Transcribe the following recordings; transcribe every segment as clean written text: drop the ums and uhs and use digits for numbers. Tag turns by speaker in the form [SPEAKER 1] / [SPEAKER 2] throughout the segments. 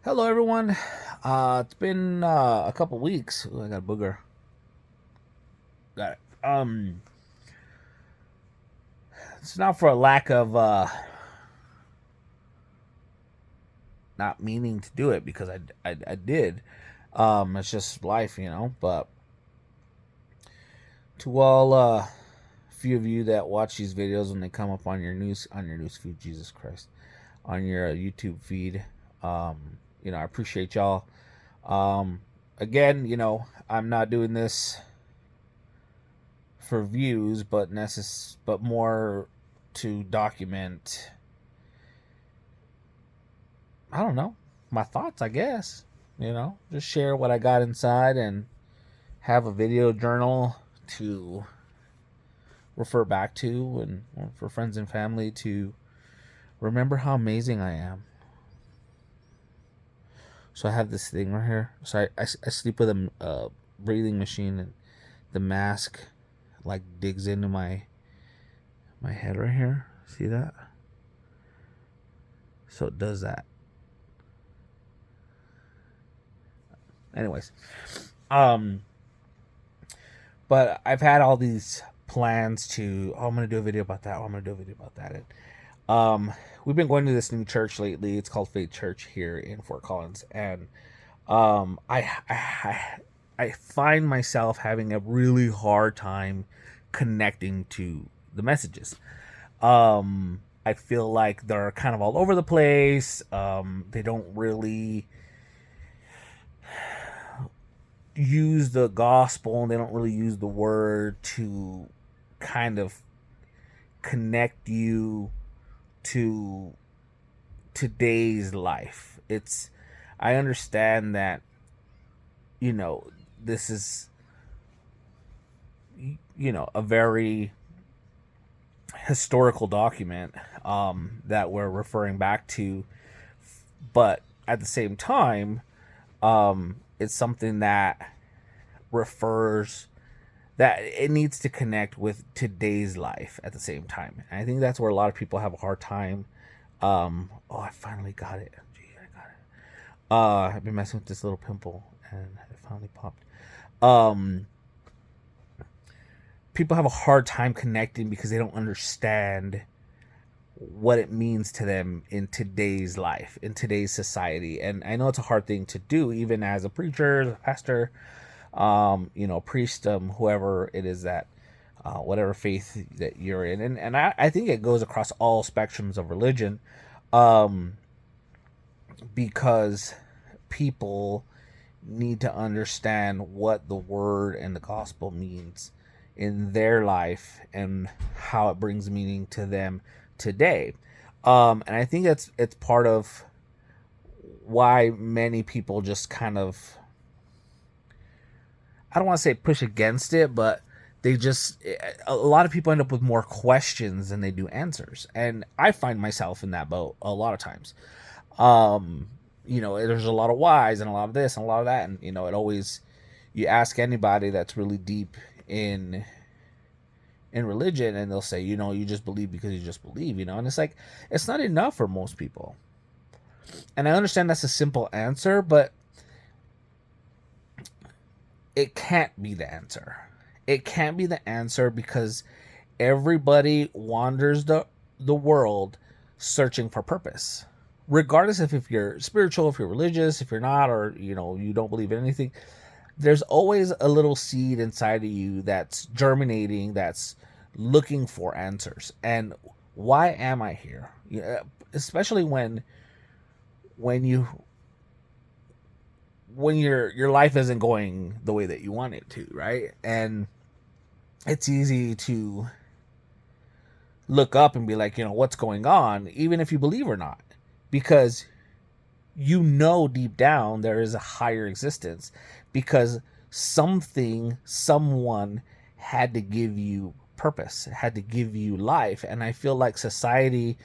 [SPEAKER 1] Hello, everyone. It's been a couple weeks. Ooh, I got a booger. Got it. It's not for a lack of not meaning to do it because I did. It's just life, But to all few of you that watch these videos when they come up on your news feed, Jesus Christ, on your YouTube feed, I appreciate y'all. Um, Again, I'm not doing this for views, but more to document. I don't know, my thoughts. I guess just share what I got inside and have a video journal to refer back to, and for friends and family to remember how amazing I am. So I have this thing right here. So I sleep with a breathing machine, and the mask like digs into my head right here. See that? So it does that. Anyways, um, but I've had all these plans to. Oh, I'm gonna do a video about that. Oh, I'm gonna do a video about that. We've been going to this new church lately. It's called Faith Church here in Fort Collins, and um, I, I I find myself having a really hard time connecting to the messages. I feel like they're kind of all over the place. They don't really use the gospel, and they don't really use the word to kind of connect you to today's life. I understand that, this is, a very historical document that we're referring back to, but at the same time, it's something that refers that it needs to connect with today's life at the same time. And I think that's where a lot of people have a hard time. Oh, I finally got it. Gee, I got it. I've been messing with this little pimple, and it finally popped. Um, People have a hard time connecting because they don't understand what it means to them in today's life, in today's society. And I know it's a hard thing to do, even as a preacher, a pastor, priest, whoever it is that, whatever faith that you're in. And I think it goes across all spectrums of religion, um, because people need to understand what the word and the gospel means in their life and how it brings meaning to them today. And I think it's part of why many people just kind of, I don't want to say push against it, but they just, a lot of people end up with more questions than they do answers. And I find myself in that boat a lot of times. Um, there's a lot of whys and a lot of this and a lot of that. And, it always, you ask anybody that's really deep in religion, and they'll say, you just believe because you just believe, and it's like, it's not enough for most people. And I understand that's a simple answer, but it can't be the answer. It can't be the answer because everybody wanders the world searching for purpose. Regardless of if you're spiritual, if you're religious, if you're not, or you don't believe in anything, there's always a little seed inside of you that's germinating, that's looking for answers. And why am I here? Especially when you when your life isn't going the way that you want it to, right? And it's easy to look up and be like, what's going on, even if you believe or not, because deep down there is a higher existence, because someone had to give you purpose, had to give you life. And I feel like society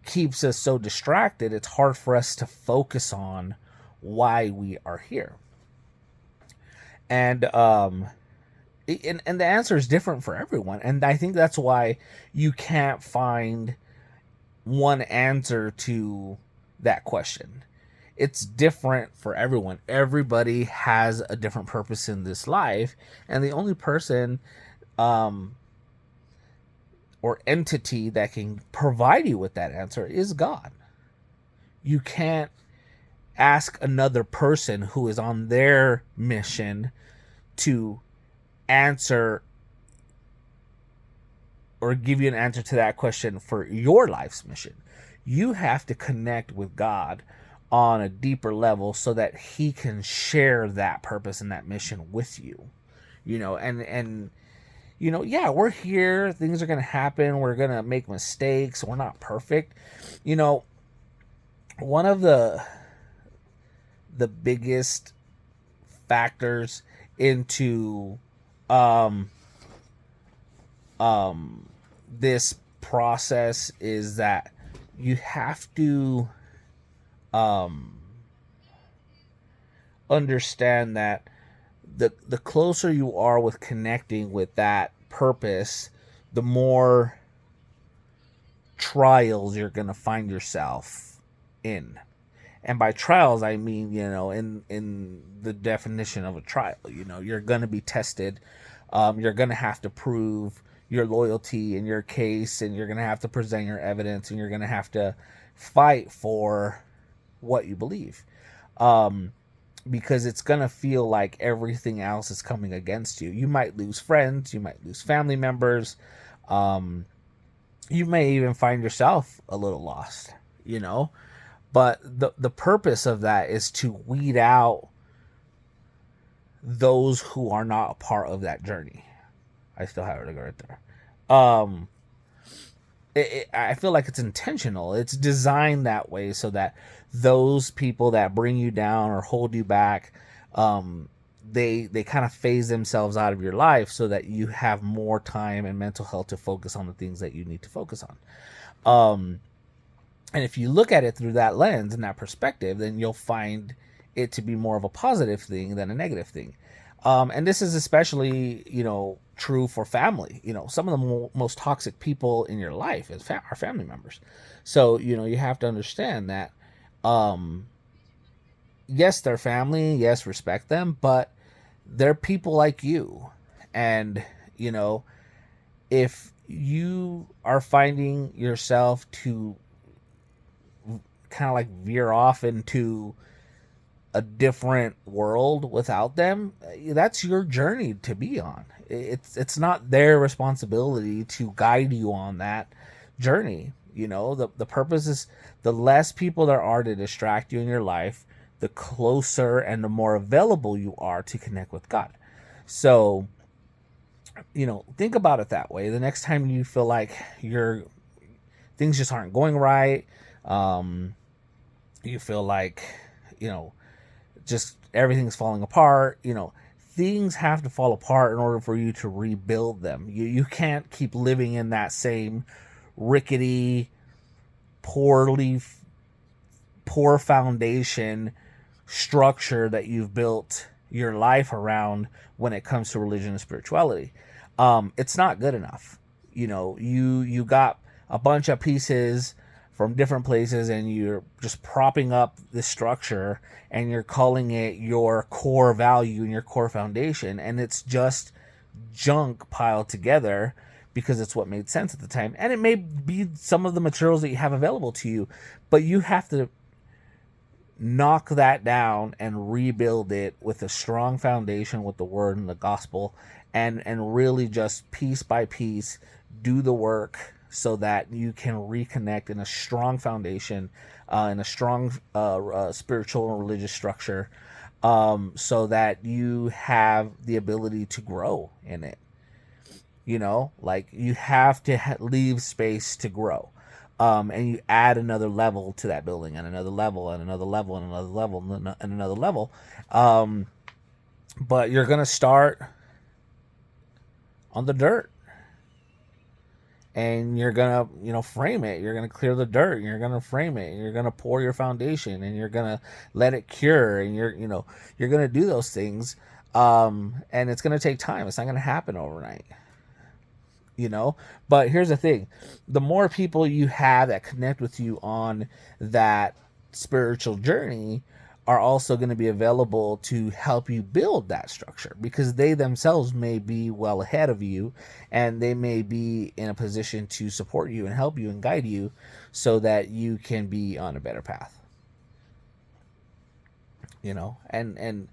[SPEAKER 1] keeps us so distracted, it's hard for us to focus on why we are here. And and the answer is different for everyone, and I think that's why you can't find one answer to that question. it's different for everyone. Everybody has a different purpose in this life, and the only person or entity that can provide you with that answer is God. You can't ask another person who is on their mission to answer or give you an answer to that question for your life's mission. You have to connect with God on a deeper level so that he can share that purpose and that mission with you. And we're here, things are going to happen, we're going to make mistakes, we're not perfect. One of the biggest factors into this process is that you have to understand that the closer you are with connecting with that purpose, the more trials you're going to find yourself in. And by trials, I mean, in the definition of a trial, you're going to be tested. You're going to have to prove your loyalty in your case, and you're going to have to present your evidence, and you're going to have to fight for what you believe. Because it's going to feel like everything else is coming against you. You might lose friends, you might lose family members. You may even find yourself a little lost, But the purpose of that is to weed out those who are not a part of that journey. I still have it to go right there. I feel like it's intentional. It's designed that way so that those people that bring you down or hold you back, they kind of phase themselves out of your life so that you have more time and mental health to focus on the things that you need to focus on. And if you look at it through that lens and that perspective, then you'll find it to be more of a positive thing than a negative thing. And this is especially, true for family. Some of the most toxic people in your life are family members. So, you have to understand that, yes, they're family. Yes, respect them, but they're people like you. And, if you are finding yourself to kind of like veer off into a different world without them, that's your journey to be on. It's not their responsibility to guide you on that journey. The purpose is, the less people there are to distract you in your life, the closer and the more available you are to connect with God. So, think about it that way. The next time you feel like things just aren't going right, you feel like, just everything's falling apart, things have to fall apart in order for you to rebuild them. You can't keep living in that same rickety, poor foundation structure that you've built your life around when it comes to religion and spirituality. It's not good enough. You got a bunch of pieces from different places and you're just propping up this structure and you're calling it your core value and your core foundation, and it's just junk piled together because it's what made sense at the time. And it may be some of the materials that you have available to you, but you have to knock that down and rebuild it with a strong foundation with the word and the gospel, and really just piece by piece do the work so that you can reconnect in a strong foundation, in a strong spiritual and religious structure, so that you have the ability to grow in it. Like you have to leave space to grow. And you add another level to that building, and another level, and another level, and another level, and another level. But you're going to start on the dirt. And you're going to, frame it. You're going to clear the dirt. And you're going to frame it. And you're going to pour your foundation. And you're going to let it cure. And you're going to do those things. And it's going to take time. It's not going to happen overnight. But here's the thing. The more people you have that connect with you on that spiritual journey are also going to be available to help you build that structure, because they themselves may be well ahead of you, and they may be in a position to support you and help you and guide you so that you can be on a better path. And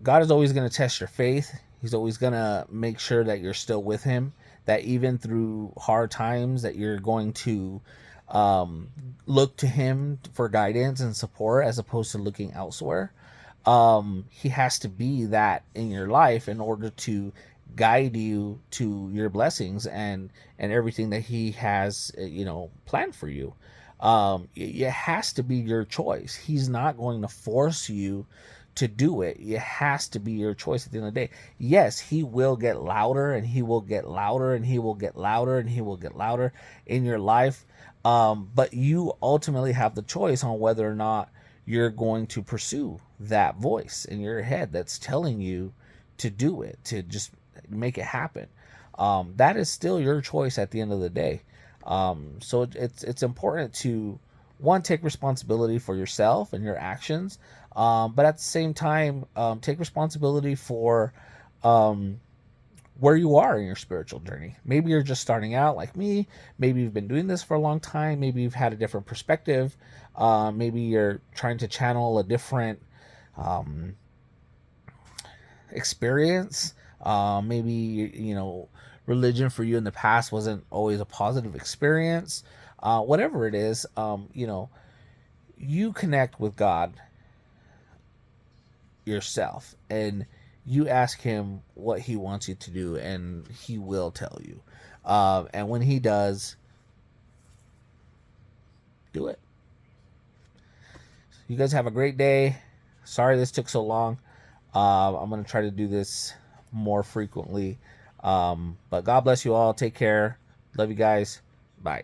[SPEAKER 1] God is always going to test your faith. He's always going to make sure that you're still with him, that even through hard times that you're going to look to him for guidance and support as opposed to looking elsewhere. He has to be that in your life in order to guide you to your blessings and everything that he has planned for you. It has to be your choice. He's not going to force you to do it. It has to be your choice at the end of the day. Yes, he will get louder, and he will get louder, and he will get louder, and he will get louder in your life. But you ultimately have the choice on whether or not you're going to pursue that voice in your head that's telling you to do it, to just make it happen. That is still your choice at the end of the day. So it's important to, one, take responsibility for yourself and your actions, but at the same time, take responsibility for where you are in your spiritual journey. Maybe you're just starting out like me. Maybe you've been doing this for a long time. Maybe you've had a different perspective. Maybe you're trying to channel a different experience. Maybe religion for you in the past wasn't always a positive experience. Whatever it is, you connect with God yourself, and you ask him what he wants you to do, and he will tell you. And when he does, do it. You guys have a great day. Sorry this took so long. I'm going to try to do this more frequently. But God bless you all. Take care. Love you guys. Bye.